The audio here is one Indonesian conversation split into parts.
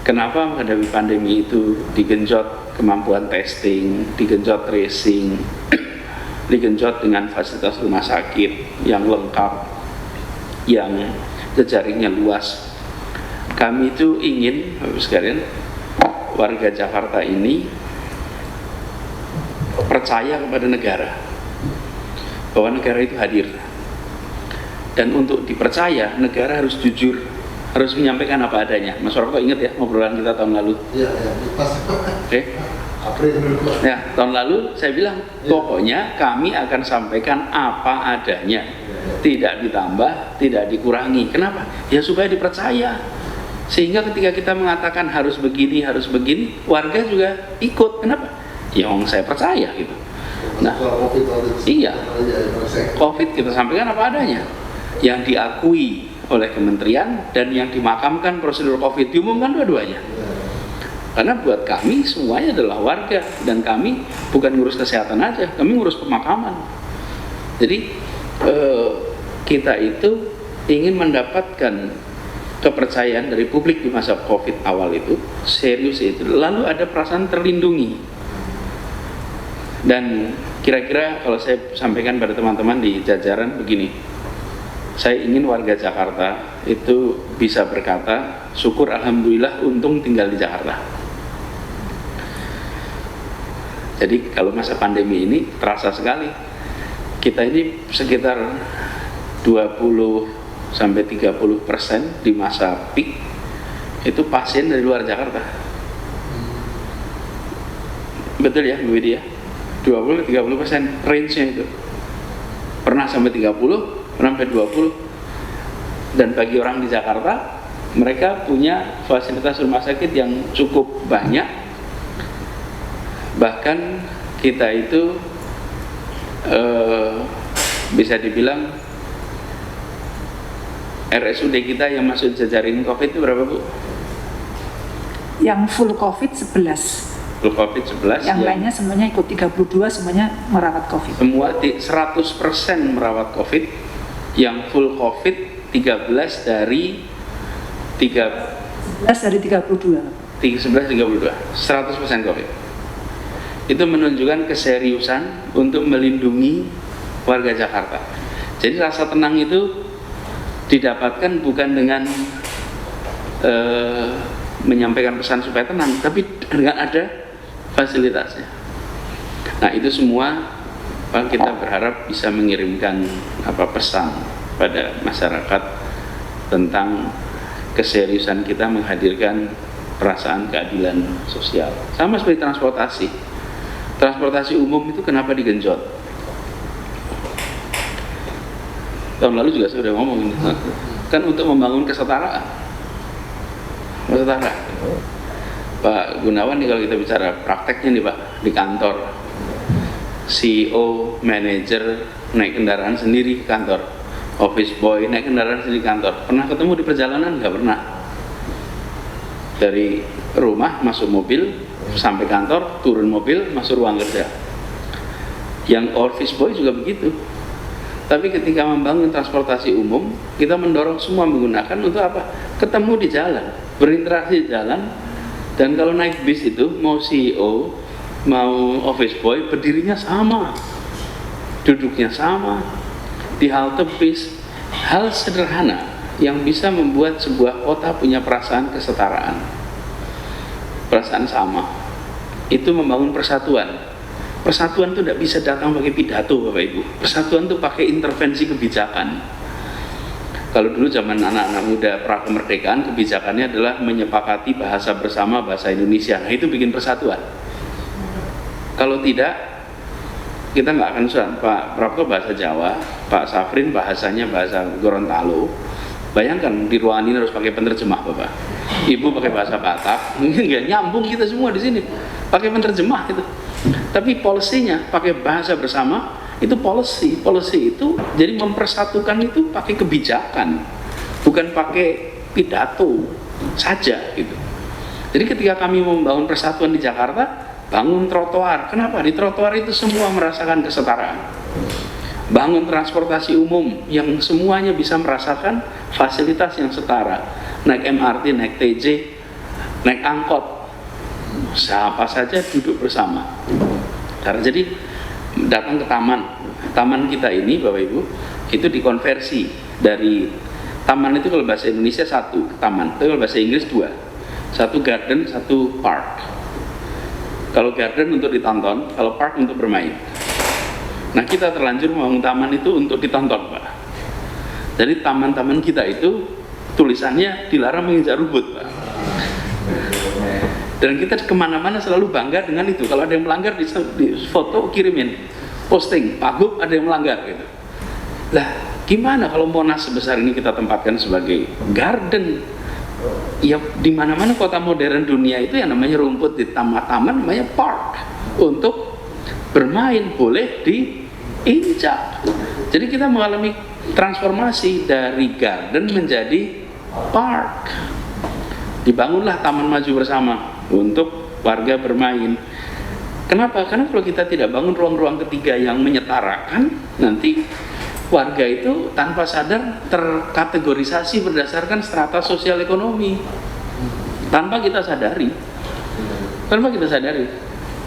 Kenapa menghadapi pandemi itu digenjot kemampuan testing, digenjot tracing, digenjot dengan fasilitas rumah sakit yang lengkap, yang jejaringnya luas. Kami itu ingin, Bapak sekalian, warga Jakarta ini percaya kepada negara, bahwa negara itu hadir. Dan untuk dipercaya, negara harus jujur, harus menyampaikan apa adanya. Mas Roko ingat ya ngobrolan kita tahun lalu? Iya, pas. Oke. Ya, tahun lalu saya bilang, pokoknya kami akan sampaikan apa adanya, tidak ditambah, tidak dikurangi. Kenapa? Ya supaya dipercaya. Sehingga ketika kita mengatakan harus begini, warga juga ikut. Kenapa? Ya saya percaya gitu. Nah, iya, COVID kita sampaikan apa adanya, yang diakui oleh kementerian dan yang dimakamkan prosedur COVID, diumumkan dua-duanya. Karena buat kami semuanya adalah warga, dan kami bukan ngurus kesehatan aja, kami ngurus pemakaman. Jadi kita itu ingin mendapatkan kepercayaan dari publik di masa COVID awal itu, serius itu, lalu ada perasaan terlindungi. Dan kira-kira kalau saya sampaikan pada teman-teman di jajaran begini, saya ingin warga Jakarta itu bisa berkata, syukur alhamdulillah untung tinggal di Jakarta. Jadi kalau masa pandemi ini terasa sekali, kita ini sekitar 20-30% di masa peak itu pasien dari luar Jakarta. Betul ya Bu Widya? 20-30% range-nya itu. Pernah sampai 30, pernah sampai 20. Dan bagi orang di Jakarta, mereka punya fasilitas rumah sakit yang cukup banyak. Bahkan kita itu bisa dibilang RSUD kita yang masuk jajarin COVID itu berapa Bu? Yang full COVID 11. Full COVID 11. Yang lainnya semuanya ikut 32, semuanya merawat COVID. Semua 100% merawat COVID. Yang full COVID 13 dari 11 dari 32. 11-32, 100% COVID. Itu menunjukkan keseriusan untuk melindungi warga Jakarta. Jadi rasa tenang itu didapatkan bukan dengan menyampaikan pesan supaya tenang, tapi dengan ada fasilitasnya. Nah itu semua kita berharap bisa mengirimkan pesan pada masyarakat tentang keseriusan kita menghadirkan perasaan keadilan sosial. Sama seperti transportasi umum itu kenapa digenjot? Tahun lalu juga saya sudah ngomong ini, kan untuk membangun kesetaraan. Pak Gunawan nih, kalau kita bicara prakteknya nih Pak, di kantor CEO, manajer naik kendaraan sendiri ke kantor, office boy naik kendaraan sendiri ke kantor. Pernah ketemu di perjalanan? Nggak pernah. Dari rumah masuk mobil sampai kantor, turun mobil masuk ruang kerja. Yang office boy juga begitu. Tapi ketika membangun transportasi umum, kita mendorong semua menggunakan untuk apa? Ketemu di jalan, berinteraksi di jalan. Dan kalau naik bis itu, mau CEO, mau office boy, berdirinya sama, duduknya sama, di halte bis. Hal sederhana yang bisa membuat sebuah kota punya perasaan kesetaraan, perasaan sama. Itu membangun persatuan. Persatuan itu tidak bisa datang pakai pidato Bapak Ibu. Persatuan itu pakai intervensi kebijakan. Kalau dulu zaman anak-anak muda pra kemerdekaan, kebijakannya adalah menyepakati bahasa bersama, bahasa Indonesia. Nah itu bikin persatuan. Kalau tidak, kita nggak akan susah. Pak Prapto bahasa Jawa, Pak Safrin bahasanya bahasa Gorontalo. Bayangkan di ruangan ini harus pakai penerjemah Bapak. Ibu pakai bahasa Batak, nggak nyambung kita semua di sini. Pakai penerjemah itu. Tapi polisinya pakai bahasa bersama, itu policy itu jadi mempersatukan itu pakai kebijakan, bukan pakai pidato saja gitu. Jadi ketika kami membangun persatuan di Jakarta, bangun trotoar. Kenapa? Di trotoar itu semua merasakan kesetaraan. Bangun transportasi umum yang semuanya bisa merasakan fasilitas yang setara. Naik MRT, naik TJ, naik angkot, siapa saja duduk bersama. Karena jadi datang ke taman kita ini Bapak Ibu, itu dikonversi dari taman itu kalau bahasa Indonesia 1 taman, tapi kalau bahasa Inggris 2, 1 garden, 1 park. Kalau garden untuk ditonton, kalau park untuk bermain. Nah kita terlanjur membangun taman itu untuk ditonton Pak. Jadi taman-taman kita itu tulisannya dilarang menginjak rumput Pak. Dan kita kemana-mana selalu bangga dengan itu. Kalau ada yang melanggar di foto kirimin, posting, Pak Gub ada yang melanggar gitu. Lah gimana kalau Monas sebesar ini kita tempatkan sebagai garden? Ya di mana-mana kota modern dunia itu yang namanya rumput di taman namanya park, untuk bermain, boleh diinjak. Jadi kita mengalami transformasi dari garden menjadi park. Dibangunlah taman maju bersama untuk warga bermain. Kenapa? Karena kalau kita tidak bangun ruang-ruang ketiga yang menyetarakan, nanti warga itu tanpa sadar terkategorisasi berdasarkan strata sosial ekonomi, tanpa kita sadari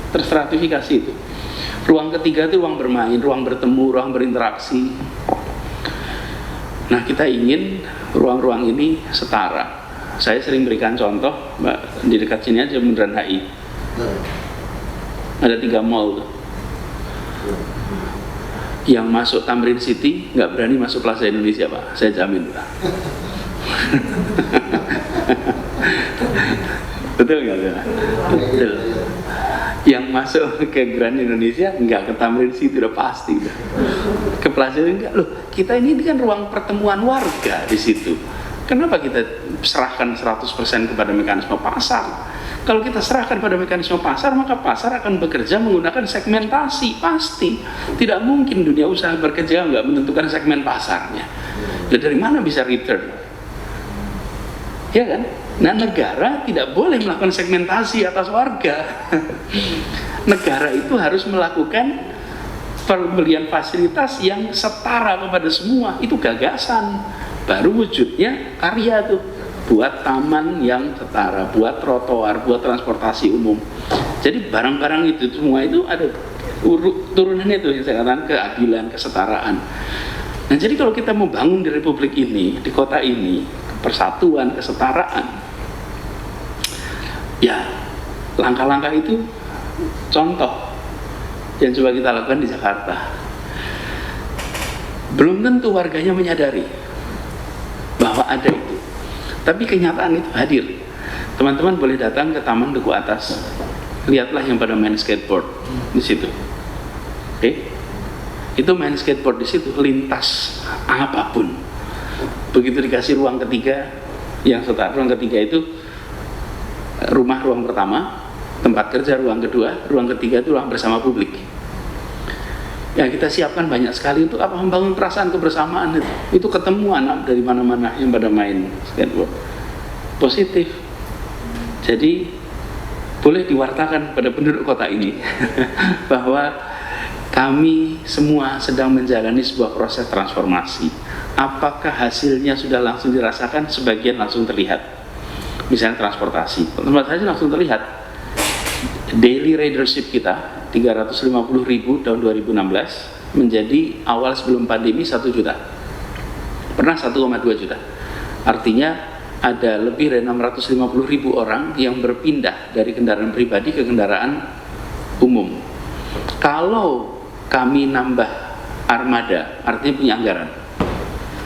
terstratifikasi itu. Ruang ketiga itu ruang bermain, ruang bertemu, ruang berinteraksi. Nah kita ingin ruang-ruang ini setara. Saya sering berikan contoh, Mbak, di dekat sini aja Bundaran HI ada 3 mall tuh. Yang masuk Tamrin City nggak berani masuk Plaza Indonesia Pak, saya jamin Pak. Betul nggak? Betul. Yang masuk ke Grand Indonesia nggak ke Tamrin City udah pasti. Ke Plaza enggak loh. Kita ini kan ruang pertemuan warga di situ. Kenapa kita serahkan 100% kepada mekanisme pasar? Kalau kita serahkan pada mekanisme pasar, maka pasar akan bekerja menggunakan segmentasi, pasti. Tidak mungkin dunia usaha bekerja nggak menentukan segmen pasarnya. Dan dari mana bisa return? Ya kan? Nah negara tidak boleh melakukan segmentasi atas warga. Negara itu harus melakukan pembelian fasilitas yang setara kepada semua. Itu gagasan. Baru wujudnya karya tuh. Buat taman yang setara, buat trotoar, buat transportasi umum. Jadi barang-barang itu semua itu ada turunannya itu yang saya katakan keadilan, kesetaraan. Nah jadi kalau kita mau bangun di republik ini, di kota ini, persatuan, kesetaraan, ya langkah-langkah itu contoh yang coba kita lakukan di Jakarta. Belum tentu warganya menyadari bahwa ada itu. Tapi kenyataan itu hadir. Teman-teman boleh datang ke Taman Duku Atas. Lihatlah yang pada main skateboard di situ. Oke? Itu main skateboard di situ, lintas apapun. Begitu dikasih ruang ketiga yang setara, ruang ketiga itu rumah ruang pertama, tempat kerja ruang kedua, ruang ketiga itu ruang bersama publik. Yang kita siapkan banyak sekali untuk apa? Membangun perasaan kebersamaan itu. Itu ketemu anak dari mana-mana yang pada main skateboard. Positif. Jadi boleh diwartakan pada penduduk kota ini bahwa kami semua sedang menjalani sebuah proses transformasi. Apakah hasilnya sudah langsung dirasakan? Sebagian langsung terlihat. Misalnya transportasi. Transportasi langsung terlihat. Daily ridership kita 350.000 tahun 2016 menjadi awal sebelum pandemi 1 juta. Pernah 1,2 juta. Artinya ada lebih dari 650.000 orang yang berpindah dari kendaraan pribadi ke kendaraan umum. Kalau kami nambah armada, artinya punya anggaran,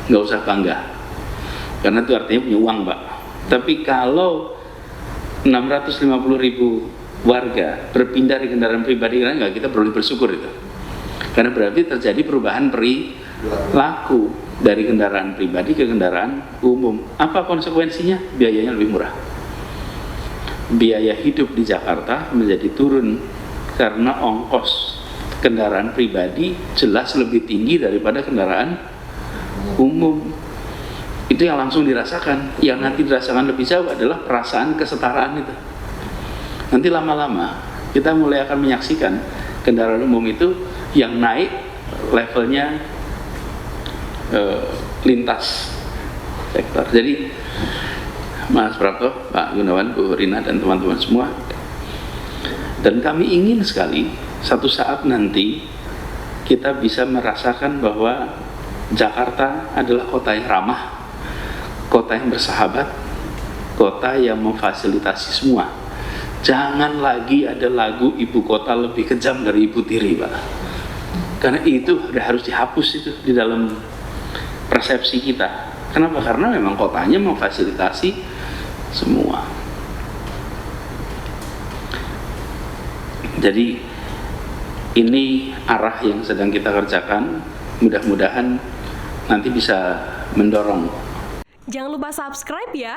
nggak usah bangga, karena itu artinya punya uang Pak. Tapi kalau 650.000 warga berpindah dari kendaraan pribadi, enggak, kita perlu bersyukur itu, karena berarti terjadi perubahan perilaku dari kendaraan pribadi ke kendaraan umum. Apa konsekuensinya? Biayanya lebih murah. Biaya hidup di Jakarta menjadi turun karena ongkos kendaraan pribadi jelas lebih tinggi daripada kendaraan umum. Itu yang langsung dirasakan. Yang nanti dirasakan lebih jauh adalah perasaan kesetaraan itu. Nanti lama-lama kita mulai akan menyaksikan kendaraan umum itu yang naik levelnya lintas sektor. Jadi Mas Prapto, Pak Gunawan, Bu Rina, dan teman-teman semua. Dan kami ingin sekali satu saat nanti kita bisa merasakan bahwa Jakarta adalah kota yang ramah, kota yang bersahabat, kota yang memfasilitasi semua. Jangan lagi ada lagu ibu kota lebih kejam dari ibu tiri, Pak. Karena itu udah harus dihapus itu di dalam persepsi kita. Kenapa? Karena memang kotanya memfasilitasi semua. Jadi ini arah yang sedang kita kerjakan. Mudah-mudahan nanti bisa mendorong. Jangan lupa subscribe ya.